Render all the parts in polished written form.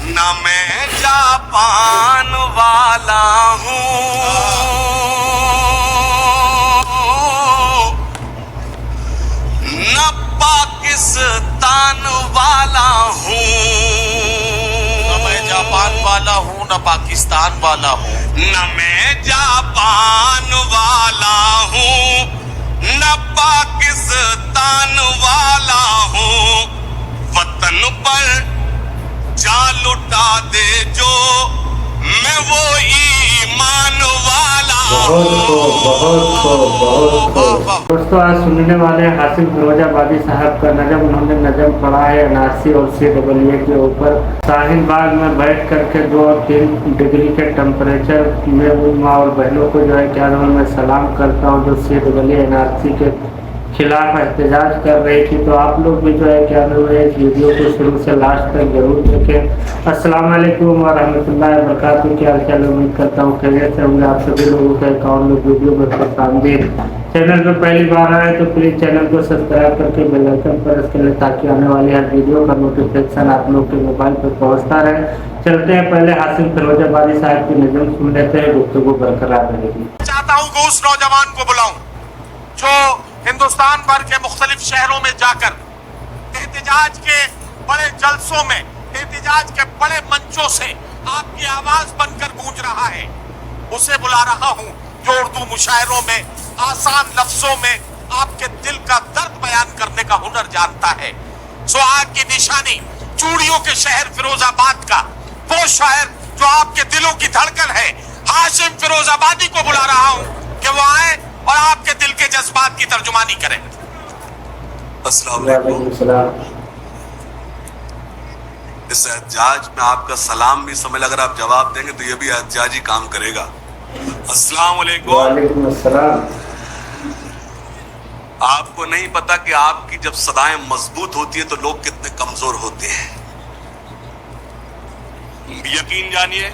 न मैं जापान वाला हूँ, न पाकिस्तान वाला हूँ। न मैं जापान वाला हूँ न पाकिस्तान वाला हूँ। न मैं जापान वाला हूँ न पाकिस्तान वाला हूँ। वतन पर जान लुटा दे जो मैं वो ईमान वाला दोस्तों आज सुनने वाले हैं हासिम फिरोजाबादी साहब का नज़म। उन्होंने नज़म पढ़ा है एनआरसी और CAA के ऊपर। शाहीन बाग में बैठ करके 2 और 3 डिग्री के टेम्परेचर में उन माँ और बहनों को जो है क्या मैं सलाम करता हूँ जो CAA NRC के खिलाफ एहतजाज कर रही थी। तो आप लोग भी जो है क्या इस वीडियो को शुरू से लास्ट तक जरूर देखें। अस्सलाम वालेकुम व रहमतुल्लाहि व बरकातहू। क्या हाल उम्मीद करता हूँ खैरियत से होंगे आप सभी लोगों के अकाउंट में वीडियो में खुशामदीद। चैनल पर पहली बार आए तो प्लीज़ चैनल को सब्सक्राइब करके बेल आइकन प्रेस कर ले ताकि आने वाली हर वीडियो का नोटिफिकेशन आप लोग के मोबाइल पर पहुँचता रहे। चलते हैं पहले हासिम फिरोजाबादी साहब की नज़म सुन लेते हैं, गुफ्तगू बरकरार रहेगी। चाहता हूँ कि उस नौजवान को बुलाऊं जो हिंदुस्तान भर के मुख्तलिफ शहरों में जाकर एहतजाज के बड़े जलसों में, एहतजाज के बड़े मंचों से आपकी आवाज बनकर गूंज रहा है। उसे बुला रहा हूं जो उर्दू मुशायरों में आसान लफ्जों में आपके दिल का दर्द बयान करने का हुनर जानता है। सो आग की निशानी चूड़ियों के शहर फिरोजाबाद का वो शायर जो आपके दिलों की धड़कन है, हाशिम फिरोजाबादी को बुला रहा हूं कि वो आए और आपके दिल के जज्बात की तर्जुमानी करें। अस्सलाम वालेकुम। इस एहतजाज में आपका सलाम भी समझ, अगर आप जवाब देंगे तो ये भी एहतजाजी काम करेगा। अस्सलाम वालेकुम। वालेकुम अस्सलाम। आपको नहीं पता कि आपकी जब सदाएं मजबूत होती है तो लोग कितने कमजोर होते हैं। यकीन जानिए,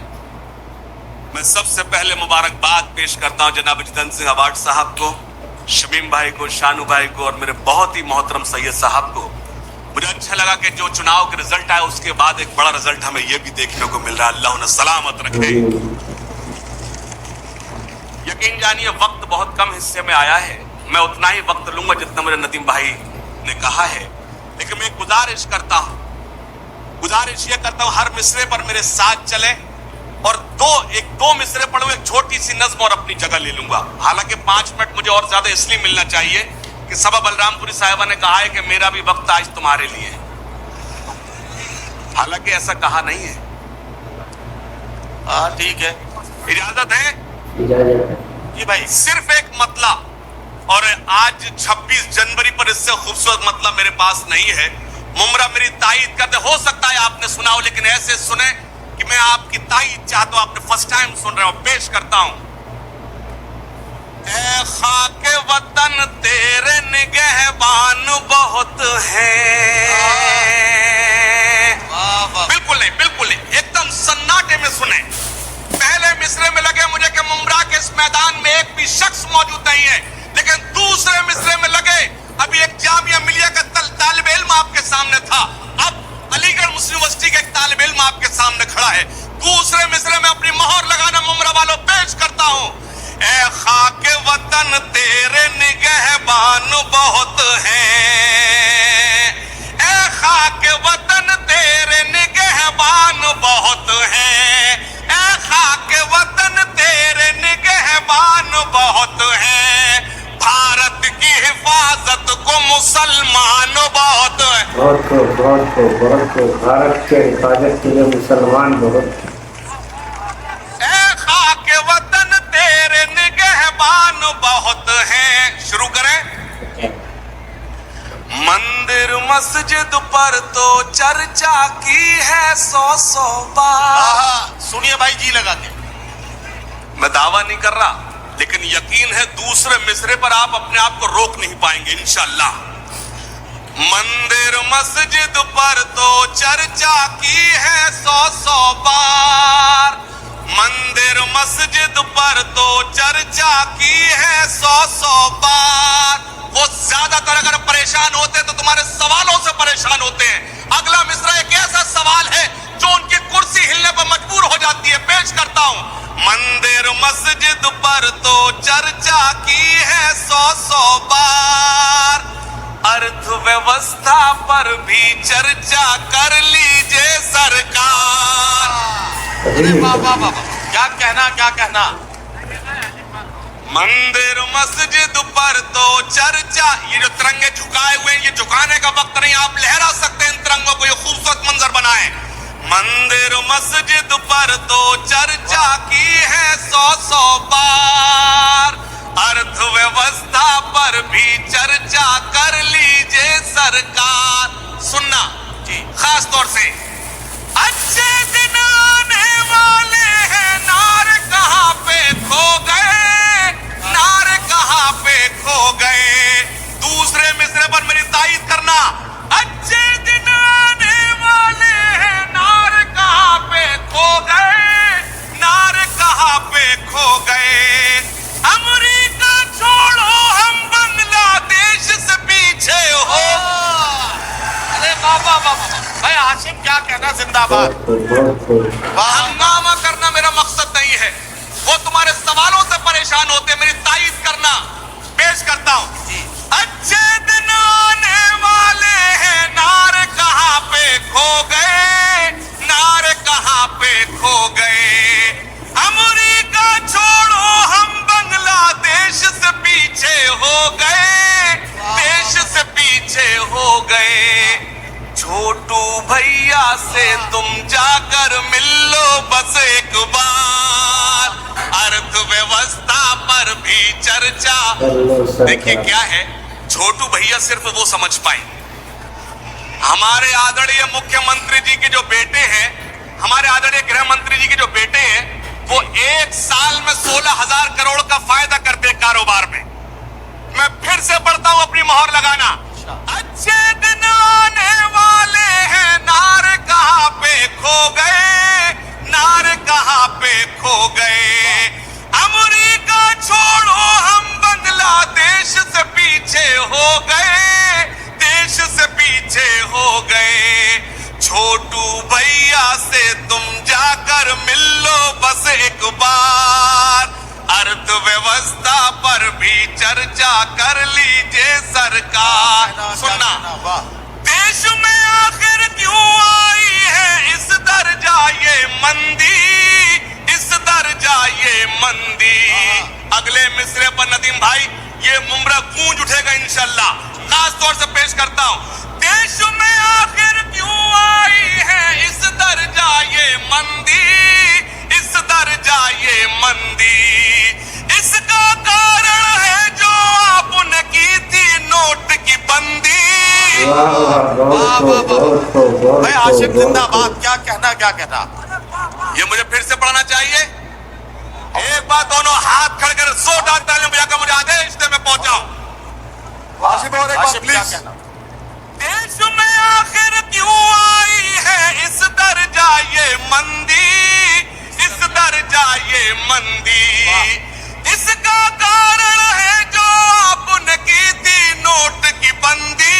मैं सबसे पहले मुबारकबाद पेश करता हूं जनाब जितेंद्र सिंह अवार्ड साहब को, शमीम भाई को, शानू भाई को और मेरे बहुत ही मोहतरम सैयद साहब को। मुझे अच्छा lगा कि जो चुनाव के रिजल्ट आए उसके बाद एक बड़ा रिजल्ट हमें यह भी देखने को मिल रहा है। अल्लाह उन्हें सलामत रखे। यकीन जानिए वक्त बहुत कम हिस्से में आया है, मैं उतना ही वक्त लूंगा जितना मेरे नदीम भाई ने कहा है, लेकिन मैं गुजारिश करता हूं हर मिसरे पर मेरे साथ चले और दो मिसरे पढ़ूं, एक छोटी सी नज्म और अपनी जगह ले लूंगा। हालांकि 5 मिनट मुझे और ज्यादा इसलिए मिलना चाहिए कि सबा बलरामपुरी साहिबा ने कहा है कि मेरा भी वक्त आज तुम्हारे लिए है। हालांकि ऐसा कहा नहीं है। ठीक है, इजाजत है जी भाई। सिर्फ एक मतला, और आज 26 जनवरी पर इससे खूबसूरत मतला मेरे पास नहीं है। मुमरा मेरी तायीद करते, हो सकता है आपने सुना हो, लेकिन ऐसे सुने कि मैं आपकी तायीद चाहता हूं। आपने फर्स्ट टाइम सुन रहे हो, पेश करता हूं। ऐ खाके वतन तेरे निगहबान बहुत हैं। बिल्कुल नहीं, एकदम सन्नाटे में सुने। पहले मिसरे में लगे मुझे कि मुमरा के इस मैदान में एक भी शख्स मौजूद नहीं है, लेकिन दूसरे मिसरे में लगे अभी एक जामिया मिलिया का तालिब इल्म आपके सामने था, अब अलीगढ़ मुस्लिम यूनिवर्सिटी का एक तालिब इल्म आपके सामने खड़ा है। दूसरे मिसरे में अपनी मोहर लगाना मुमरा वालों पेश करता हूं। ऐ खाके वतन तेरे निगहबान बहुत हैं। ऐ खाके वतन तेरे निगहबान बहुत हैं। ऐ खाके वतन तेरे निगहबान बहुत हैं। भारत की हिफाजत को मुसलमान बहुत भारत के हिफाजत के लिए मुसलमान बहुत। ऐ खाके वतन तेरे निगहबान बहुत हैं। शुरू करें। मंदिर मस्जिद पर तो चर्चा की है 100 बार। सुनिए भाई जी लगा के, मैं दावा नहीं कर रहा, लेकिन यकीन है दूसरे मिसरे पर आप अपने आप को रोक नहीं पाएंगे इंशाअल्लाह। मंदिर मस्जिद पर तो चर्चा की है 100 बार। मंदिर मस्जिद पर तो चर्चा की है 100 बार। वो ज्यादातर अगर परेशान होते तो तुम्हारे सवालों से परेशान होते हैं। अगला मिसरा एक ऐसा सवाल है जो उनकी कुर्सी मंदिर मस्जिद पर तो चर्चा की है 100 बार, अर्थव्यवस्था पर भी चर्चा कर लीजिए सरकार। अरे वाह वाह वाह, क्या कहना क्या कहना। मंदिर मस्जिद पर तो चर्चा, ये जो तिरंगे झुकाए हुए हैं, ये झुकाने का वक्त नहीं, आप लहरा सकते हैं इन तिरंगों को, ये खूबसूरत मंजर बनाए। मंदिर मस्जिद पर तो चर्चा की है 100 बार, अर्थव्यवस्था पर भी चर्चा कर लीजिए सरकार। सुनना जी, खास तौर से अच्छे दिन आने वाले हैं, नार कहां पे खो गए, नार कहां पे खो गए। दूसरे मिसरे पर मेरी तारीफ करना, अच्छे दिन आने वाले हैं, नार कहां पे खो गए, नार कहां पे खो गए। अमेरिका छोड़ो हम बांग्लादेश से पीछे हो। अरे वाह वाह वाह वाह, भाई हाशिम क्या कहना, जिंदाबाद। हंगामा करना मेरा मकसद नहीं है, वो तुम्हारे सवालों से परेशान होते हैं, मेरी तारीफ करना। पेश करता हूं, अच्छे दिन आने वाले हैं, नार कहां पे खो गए, नार कहां पे खो गए। अमेरिका छोड़ो हम बांग्लादेश से पीछे हो गए, देश से पीछे हो गए। छोटू भैया से तुम जाकर मिल लो बस एक बार, अर्थव्यवस्था पर भी चर्चा। देखिए क्या है, छोटू भैया सिर्फ वो समझ पाए। हमारे आदरणीय मुख्यमंत्री जी के जो बेटे हैं, हमारे आदरणीय गृह मंत्री जी के जो बेटे हैं, वो एक साल में 16,000 करोड़ का फायदा करते हैं कारोबार में। मैं फिर से पढ़ता हूं अपनी मोहर लगाना, अच्छे दिन आने वाले हैं, नार कहां पे खो गए, नार कहां पे खो गए। अमेरिका छोड़ो हम बांग्लादेश से पीछे हो गए, देश से पीछे हो गए। छोटू भैया से तुम जाकर मिल लो बस एक बार, अर्थव्यवस्था पर भी चर्चा कर लीजिए सरकार। सुनना, देश में आखिर क्यों आई है इस दर्जा ये मंदी, इस दर्जा ये मंदी। अगले मिसरे पर नदीम भाई ये मुमरा गूंज उठेगा इंशाल्लाह, खास तौर से पेश करता हूं। देश में आखिर क्यों आई है इस दर्जा ये मंदी, इस दर्जा ये मंदी। इसका कारण है जो आपने की थी नोट की बंदी। भाई हाशिम जिंदाबाद, क्या कहना क्या कहना। ये मुझे फिर से पढ़ना चाहिए, एक बार दोनों हाथ खड़े कर सो डाक डालने मुझे मुझे आदेश दे मैं पहुंचाऊं। हाशिम और एक बार प्लीज। देश में आखिर क्यों आई है इस दर्जा ये मंदी, इस दर्जा ये मंदी। इसका कारण है जो आपने की थी नोट की बंदी,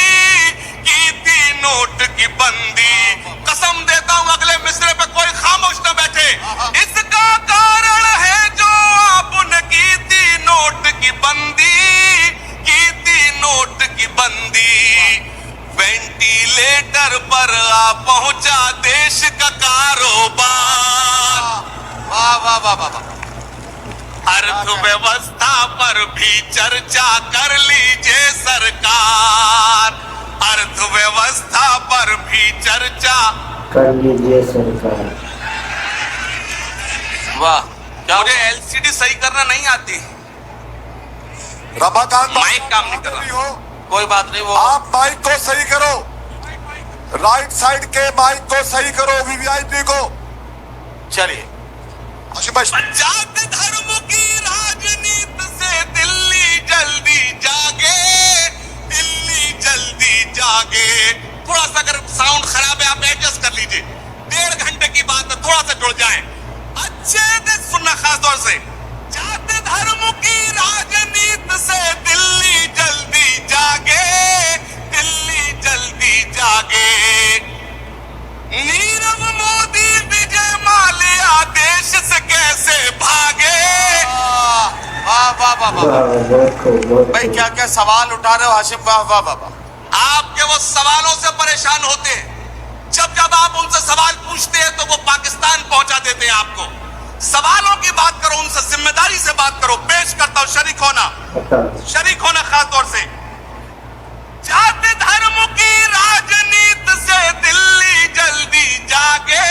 की थी नोट की बंदी। कसम देता हूं अगले मिसरे पे कोई खामोश न बैठे। इसका कारण है जो आपने की थी नोट की बंदी, की थी नोट की बंदी। वेंटिलेटर पर आ पहुंचा देश का कारोबार। वाह वाह वाह वाह वाह। अर्थव्यवस्था पर भी चर्चा कर लीजिए सरकार, अर्थव्यवस्था पर भी चर्चा कर लीजिए सरकार। वाह, क्या मुझे एलसीडी सही करना नहीं आती, रमाकांत माइक काम नहीं कर रहा। हो, कोई बात नहीं, वो आप माइक को सही करो, राइट साइड के माइक को सही करो, वीवीआईपी को। चलिए। जात धर्म की राजनीति से दिल्ली जल्दी जागे, दिल्ली जल्दी जागे। थोड़ा सा अगर साउंड खराब है आप एडजस्ट कर लीजिए, 1.5 घंटे की बात है, थोड़ा सा जुड़ जाए। अच्छे से सुनना खास तौर से, जात धर्म की राजनीति से दिल्ली जल्दी जागे, दिल्ली जल्दी जागे। नीरव मोदी विजय माल्या देश से कैसे भागे, वाह वाह। बहुत खूब, बहुत भाई खूब। क्या क्या सवाल उठा रहे हो हाशिम, वाह वाह वाह वाह। आपके वो सवालों से परेशान होते हैं। जब जब आप उनसे सवाल पूछते हैं तो वो पाकिस्तान पहुंचा देते हैं आपको। सवालों की बात करो, उनसे जिम्मेदारी से बात करो। पेश करता हूं शरीक होना, अच्छा, शरीक होना खास तौर से। जाति धर्म की राजनीति से दिल्ली जल्दी जागे,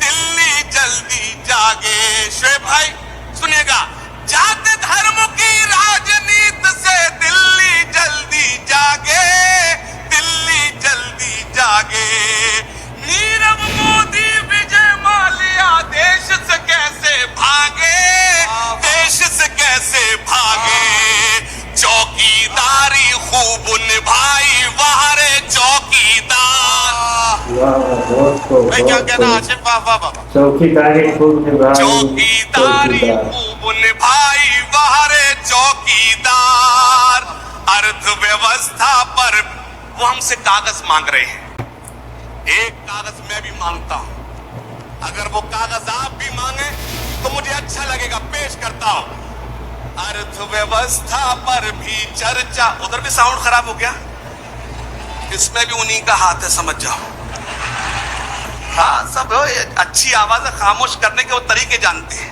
दिल्ली जल्दी जागे। शुएब भाई सुनिएगा, जाति धर्म की राजनीति से दिल्ली जल्दी जागे, दिल्ली जल्दी जागे। नीरव मोदी विजय माल्या देश से कैसे भागे, देश से कैसे भागे। चौकीदारी खूब निभाई वहां रे चौकीदार। वाह, बहुत खूब, भाई क्या बहुत कहना खूब। हाशिम, वाह वाह वाह। चौकीदारी खूब निभाई, चौकीदारी चौकीदार। खूब निभाई वहां रे चौकीदार। अर्थव्यवस्था पर वो हमसे कागज मांग रहे हैं। एक कागज मैं भी मांगता हूं। अगर वो कागज आप भी मांगे तो मुझे अच्छा लगेगा। पेश करता हूं। अर्थव्यवस्था पर भी चर्चा। उधर भी साउंड खराब हो गया, इसमें भी उन्हीं का हाथ है, समझ जाओ। हाँ, सब अच्छी आवाज खामोश करने के वो तरीके जानते हैं।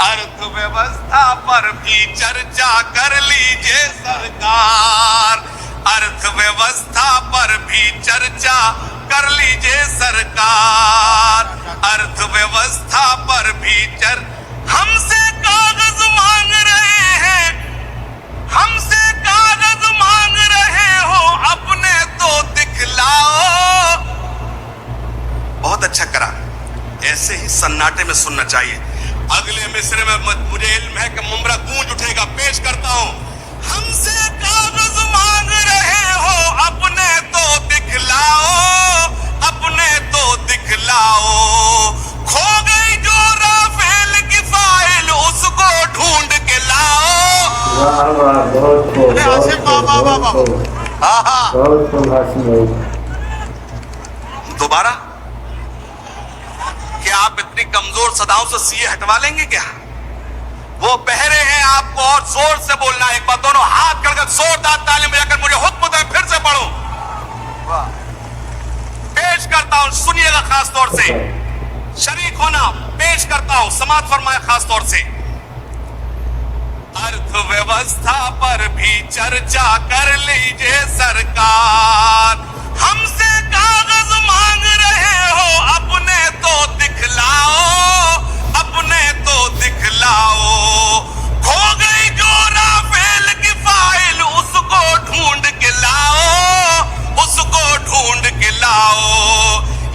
अर्थव्यवस्था पर भी चर्चा कर लीजिए सरकार। अर्थव्यवस्था पर भी चर्चा कर लीजिए सरकार। अर्थव्यवस्था पर भी हमसे कागज मांग रहे हैं, हमसे कागज मांग रहे हो, अपने तो दिखलाओ। बहुत अच्छा करा, ऐसे ही सन्नाटे में सुनना चाहिए। अगले मिसरे में मुझे इल्म है कि मुमरा गूंज उठेगा। पेश करता हूं। हमसे कागज मांग रहे हो, अपने तो दिखलाओ, अपने तो दिखलाओ। खो गई जो राफेल की फाइल, उसको ढूंढ के लाओ। वाह वाह, बहुत खूब, अरे बहुत हाशिम, खूब, वाह वाह बहुत वाह खूब, वाह। हाँ हाँ। बहुत खूब हाशिम भाई। दोबारा क्या आप इतनी कमजोर सदाओं से सीए हटवा लेंगे क्या? वो बहरे हैं, आपको और जोर से बोलना है। एक बार दोनों हाथ करकर जोरदार ताली बजाकर मुझे हुक्म दें, फिर से पढ़ूं। पेश करता हूं, सुनिएगा खास तौर से। शरीक होना पेश करता हूं, समाज फरमाए खास तौर से। अर्थव्यवस्था पर भी चर्चा कर लीजिए सरकार। हमसे कागज मांग रहे हो, अपने तो दिखलाओ, अपने तो दिखलाओ। खो गई जो राफेल की फाइल, उसको ढूंढ के लाओ, उसको ढूंढ के लाओ।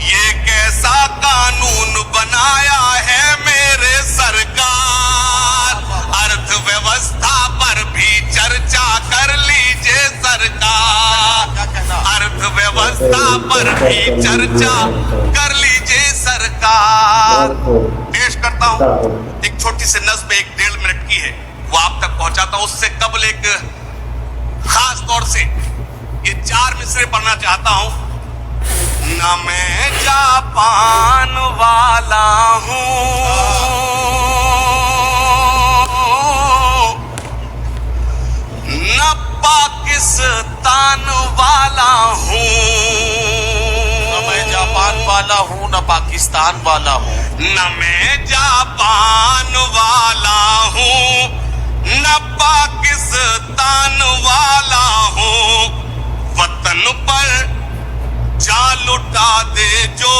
ये कैसा कानून बनाया है मेरे सरकार। अर्थव्यवस्था पर भी चर्चा कर लीजिए सरकार। अर्थव्यवस्था पर भी चर्चा कर लीजिए सरकार। पेश करता हूं, एक छोटी सी नज़्म 1-1.5 मिनट की है, वो आप तक पहुंचाता हूं। उससे कबल एक खास तौर से ये 4 मिसरे पढ़ना चाहता हूं। न मैं जापान वाला हूं, न पाकिस्तान वाला हूं। न मैं जापान वाला हूँ, न पाकिस्तान वाला हूँ। न मैं जापान वाला हूं, न पाकिस्तान वाला हूं। वतन पर जान लुटा दे जो,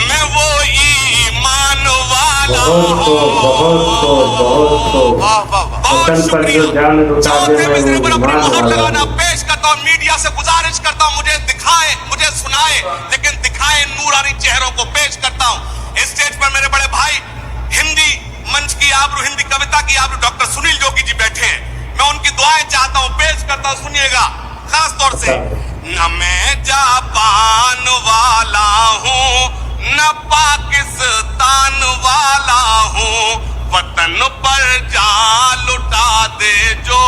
मैं वो ईमान वाला बहुत खूब, बहुत खूब, बहुत खूब। वाह वाह वाह। बहुत वतन पर जो शुक्रिया। जान लुटा दे, चौथे मैं वो मिसरे पर अपनी ईमान मोहर वाला लगाना हूं। पेश करता हूं। मीडिया से गुजारिश करता हूं, मुझे दिखाए, मुझे सुनाए, लेकिन दिखाए नूरानी चेहरों को। पेश करता हूं स्टेज पर मेरे बड़े भाई, हिंदी मंच की आबरू, हिंदी कविता की आबरू डॉक्टर सुनील जोगी जी बैठे हैं। मैं उनकी दुआएं चाहता हूं। पेश करता हूं, सुनिएगा खास तौर से। न मैं जापान वाला हूं, न पाकिस्तान वाला हूं। वतन पर जान लुटा दे जो,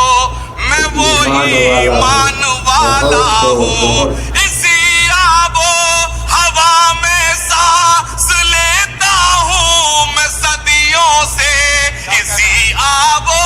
मैं वो ईमान वाला हूं। इसी आबो हवा में सांस लेता हूं मैं सदियों से। इसी आबो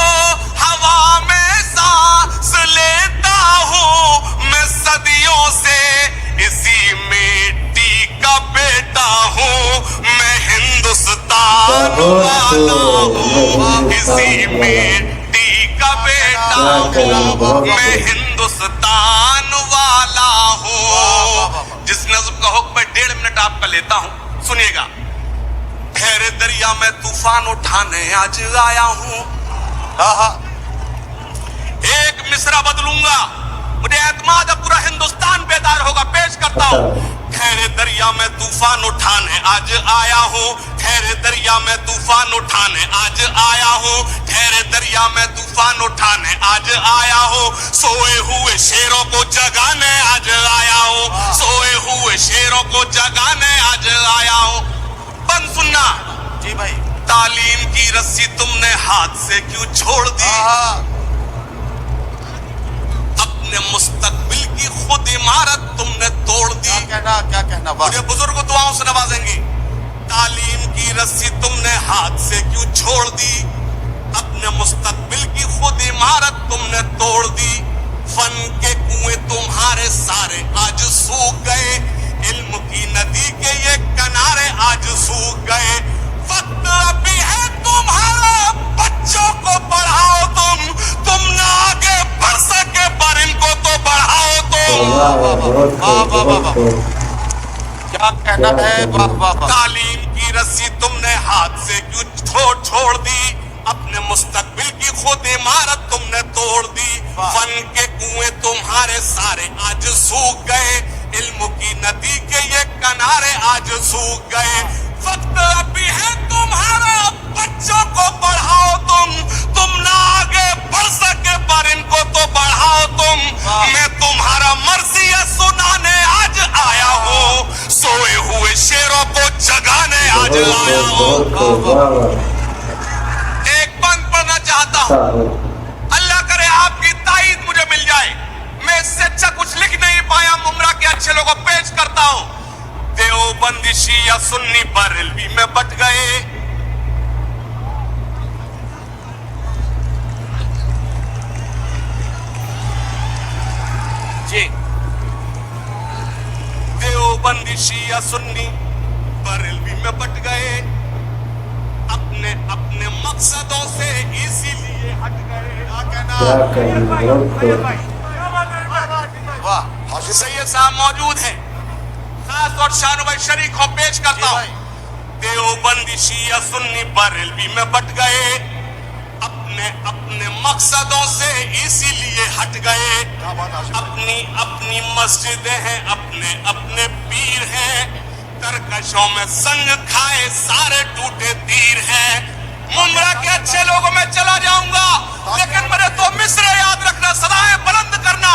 वाला हूँ, किसी मिट्टी का बेटा हूँ, मैं हिंदुस्तान वाला हूँ। जिस नज़्म का हुक्म मैं 1.5 मिनट आपका लेता हूँ, सुनिएगा। गहरे दरिया में तूफान उठाने आज आया हूँ, एक मिसरा बदलूंगा, मुझे एतमाद है पूरा हिंदुस्तान बेदार होगा। पेश करता हूँ। गहरे दरिया में तूफान उठाने आज आया हूँ, गहरे दरिया में तूफान उठाने आज आया हूँ, गहरे दरिया में तूफान उठाने आज आया हूँ। सोए हुए शेरों को जगाने आज आया हूँ, सोए हुए शेरों को जगाने आज आया हूँ। बंद सुनना जी भाई। तालीम की रस्सी तुमने हाथ से क्यों छोड़ दी, अपने मुस्तकबिल की खुद इमारत तुमने तोड़ दी। क्या कहना मुझे बुजुर्ग दुआओं से नवाजेंगे। तालीम की रस्सी तुमने हाथ से क्यों छोड़ दी, अपने मुस्तकबिल की खुद इमारत तुमने तोड़ दी। फन के कुएं तुम्हारे सारे आज सूख गए, इल्म की नदी के ये किनारे आज सूख गए। वक्त अभी है तुम्हारा, बच्चों को पढ़ाओ तुम ना आगे बढ़ सके पर इनको तो बढ़ाओ तुम। क्या कहना है, वाह वाह। तालीम की रस्सी तुमने हाथ से क्यों छोड़ दी, अपने मुस्तकबिल की खुद इमारत तुमने तोड़ दी। फन के कुएं तुम्हारे सारे आज सूख गए, इल्म की नदी के ये किनारे आज सूख गए। वक्त अभी है तुम्हारा, बच्चों को पढ़ाओ तुम ना आगे बढ़ सके पर इनको तो बढ़ाओ तुम। मैं तुम्हारा मर्ज़िया सुनाने आज आया हूँ, सोए हुए शेरों को जगाने आज आया हूँ। एक बंद पढ़ना चाहता हूँ, अल्लाह करे आपकी ताईद मुझे मिल जाए। मैं इससे अच्छा कुछ लिख नहीं पाया, मुमरा के अच्छे लोगों पेश करता हूँ। देवबंदी शिया सुन्नी बरेलवी में बट गए, जी। देवबंदी शिया सुन्नी बरेलवी में बट गए, अपने अपने मकसदों से इसीलिए हट गए। वाह। सैयद साहब मौजूद हैं, खास तौर शानू भाई शरीक को पेश करता हूं। देवबंदी शिया सुन्नी बरेलवी में बट गए, अपने अपने मकसदों से इसीलिए हट गए। अपनी अपनी मस्जिदें हैं, अपने अपने पीर हैं, तरकशों में संग खाए सारे टूटे तीर हैं। मुमरा के अच्छे लोगों में चला जाऊंगा, लेकिन मेरे तो मिस्र याद रखना, सदाएं बुलंद करना।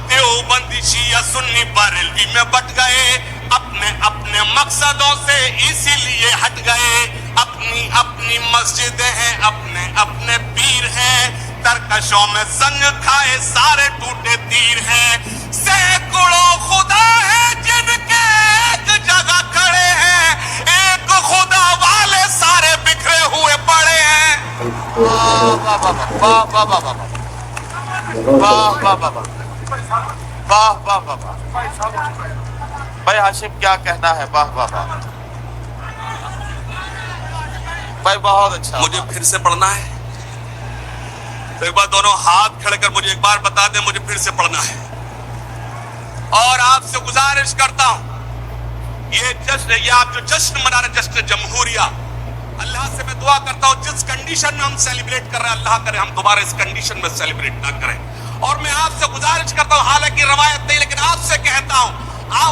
देवबंदी शिया सुन्नी बरेलवी में बट गए, अपने अपने मकसदों से इसीलिए हट गए। अपनी अपनी मस्जिदें हैं, अपने अपने पीर हैं, तरकशों में संग खाए सारे टूटे तीर हैं। सैकड़ों खुदा है जिनके एक जगह खड़े हैं, एक खुदा वाले सारे बिखरे हुए पड़े हैं। वाह वाह वाह वाह वाह वाह वाह वाह वाह वाह वाह। भाई हाशिम क्या कहना है, वाह वाह वाह भाई, बहुत अच्छा। मुझे फिर से पढ़ना है, तो एक बार दोनों हाथ खड़े कर मुझे एक बार बता दें, मुझे फिर से पढ़ना है। और आपसे गुजारिश करता हूं, ये जश्न, ये आप जो जश्न मना रहे, जश्न जमहूरिया, अल्लाह से मैं दुआ करता हूं जिस कंडीशन में हम सेलिब्रेट कर रहे हैं, अल्लाह करे हम दोबारा इस कंडीशन में सेलिब्रेट ना करें। और मैं आपसे गुजारिश करता हूं, हालांकि रवायत नहीं, लेकिन आपसे कहता हूं,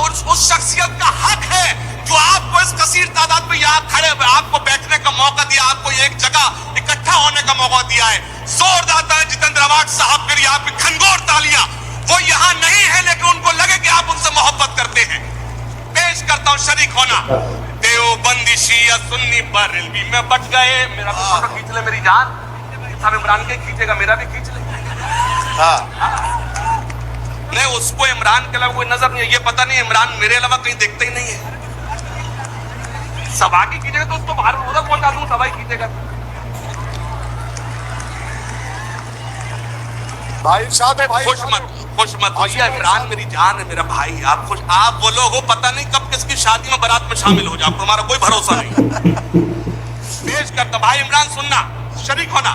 उस शख्सियत का हक है जो आपको इस कसीर तादाद में यहाँ खड़े हुए आपको बैठने का मौका दिया, आपको एक जगह इकट्ठा होने का मौका दिया है। जोरदार है जितेंद्र अवार्ड साहब के लिए आपकी घनघोर तालियां। वो यहाँ नहीं है, लेकिन उनको लगे कि आप उनसे मोहब्बत करते हैं। पेश करता हूँ शरीक होना। देवबंदी शिया सुन्नी बरेलवी में बट गए। मेरा भी फोटो खींच ले मेरी जान, सब इमरान के खींचेगा, मेरा भी खींच ले। नहीं, उसको इमरान के अलावा कोई नजर नहीं है, ये पता नहीं इमरान मेरे अलावा कहीं देखते ही नहीं है। सभा की खींचेगा तो उसको बाहर उधर पहुंचा दूं, सभा ही खींचेगा। भाई साहब भाई खुश मत होइए, इमरान मेरी जान है, मेरा भाई। आप खुश, आप वो लोग हो, पता नहीं कब किसकी शादी में बारात में शामिल हो जाओ, तुम्हारा कोई भरोसा नहीं। पेश करता। भाई इमरान सुनना, शरीक होना।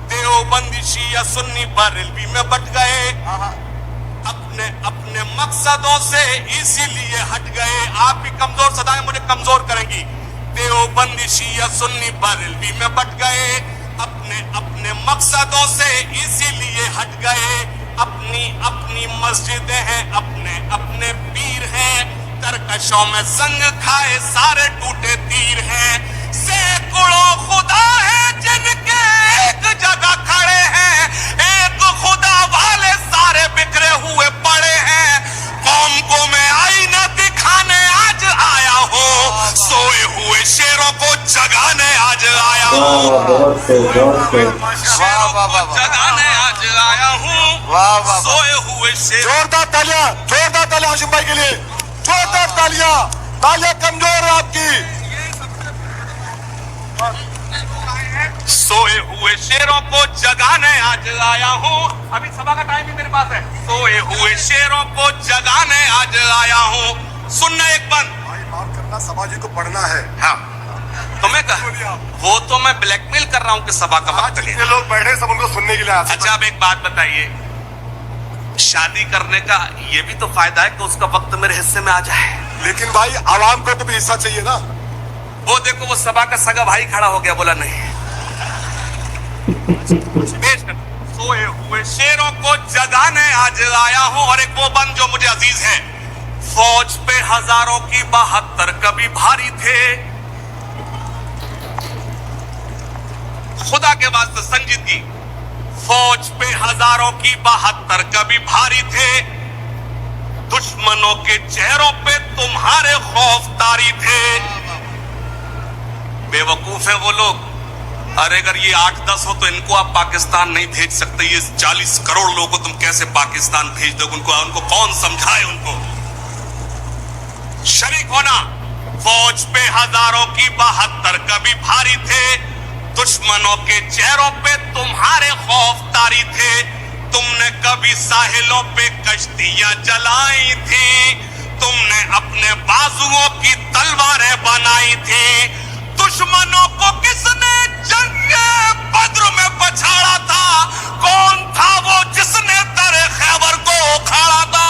देवबंदी शिया सुन्नी बरेलवी में बट गए, अपने अपने मकसदों से इसीलिए हट गए। आप भी कमजोर सदाएं मुझे कमजोर करेंगी। देवबंदी शिया सुन्नी बरेलवी में बट गए, अपने अपने मकसदों से इसीलिए हट गए। अपनी अपनी मस्जिदें हैं, अपने अपने पीर हैं, तरकशों में संग खाए सारे टूटे तीर हैं। सैकड़ों खुदा है जिनके एक जगह खड़े हैं, एक खुदा वाले सारे बिखरे हुए पड़े हैं। कौम को मैं आईना दिखाने आज आया हूँ, सोए हुए शेरों को जगाने आज आया हूँ, शेरों को जगाने आज आया हूँ, सोए हुए शेर। जोरदार तालियां हाशिम भाई के लिए, जोरदार तालियां कमजोर है आपकी। सोए हुए शेरों को जगाने आज आया हूँ। अभी सभा का टाइम भी मेरे पास है। सोए हुए शेरों को जगाने आज आया हूँ। सुनना एक बंद, भाई माफ करना, सभा जी को पढ़ना है। हाँ तुम्हें वो तो मैं ब्लैकमेल कर रहा हूँ कि सभा का वक्त जितने लोग बैठे सब उनको सुनने के लिए आते हैं। अच्छा अब एक बात बताइए, शादी करने का ये भी तो फायदा है कि उसका वक्त मेरे हिस्से में आ जाए। लेकिन भाई आवाम को तो भी हिस्सा चाहिए ना। वो देखो वो सभा का सगा भाई खड़ा हो गया, बोला नहीं। सोए हुए शेरों को जगाने आज आया हूं। और एक वो बंद जो मुझे अजीज है। फौज पे हजारों की 72 कभी भारी थे, खुदा के वास्ते संजीदगी। फौज पे हजारों की 72 कभी भारी थे, दुश्मनों के चेहरों पे तुम्हारे खौफ तारी थे। बेवकूफ है वो लोग। अरे अगर ये 8-10 हो तो इनको आप पाकिस्तान नहीं भेज सकते। ये 40 करोड़ लोगों को तुम कैसे पाकिस्तान भेज दोगे? उनको कौन समझाए? उनको शरीक होना। फौज पे हजारों की 72 कभी भारी थे, दुश्मनों के चेहरों पे तुम्हारे खौफ तारी थे। तुमने कभी साहिलों पे कश्तियां जलाई थी, तुमने अपने बाजुओं की तलवारें बनाई थी। दुश्मनों को किसने जंगे बद्र में पछाड़ा था? कौन था वो जिसने दरे खैबर को उखाड़ा था?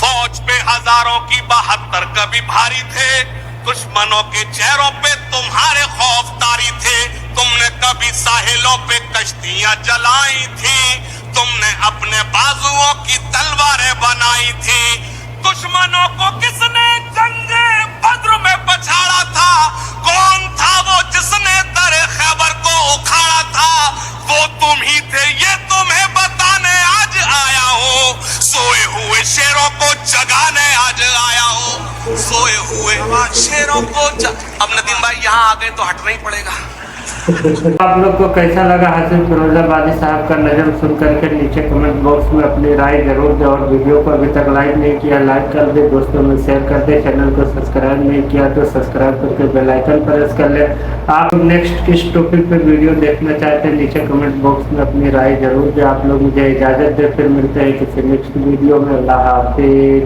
फौज पे हजारों की 72 कभी भारी थे, दुश्मनों के चेहरों पे तुम्हारे खौफ तारी थे। तुमने कभी साहिलों पे कश्तियां जलाई थी, तुमने अपने बाजुओं की तलवारें बनाई थी। दुश्मनों को किसने जंगे बद्र में पछाड़ा था? कौन था वो जिसने दरे खैबर को उखाड़ा था? वो तुम ही थे, ये तुम्हें बताने आज आया हूँ। सोए हुए शेरों को जगाने आज आया हूँ, सोए हुए शेरों को अब नदीम भाई यहाँ आ गए तो हटना ही पड़ेगा। आप लोग को कैसा लगा हासिम फिरोजाबादी साहब का नज़म सुन करके नीचे कमेंट बॉक्स में अपनी राय जरूर दें। और वीडियो को अभी तक लाइक नहीं किया लाइक कर दे, दोस्तों में शेयर कर दे। चैनल को सब्सक्राइब नहीं किया तो सब्सक्राइब करके बेल आइकन प्रेस कर ले। आप नेक्स्ट किस टॉपिक पे वीडियो देखना चाहते हैं नीचे कमेंट बॉक्स में अपनी राय जरूर दें। आप लोग मुझे इजाज़त दे, फिर मिलते हैं किसी नेक्स्ट वीडियो में। अल्लाह हाफिज।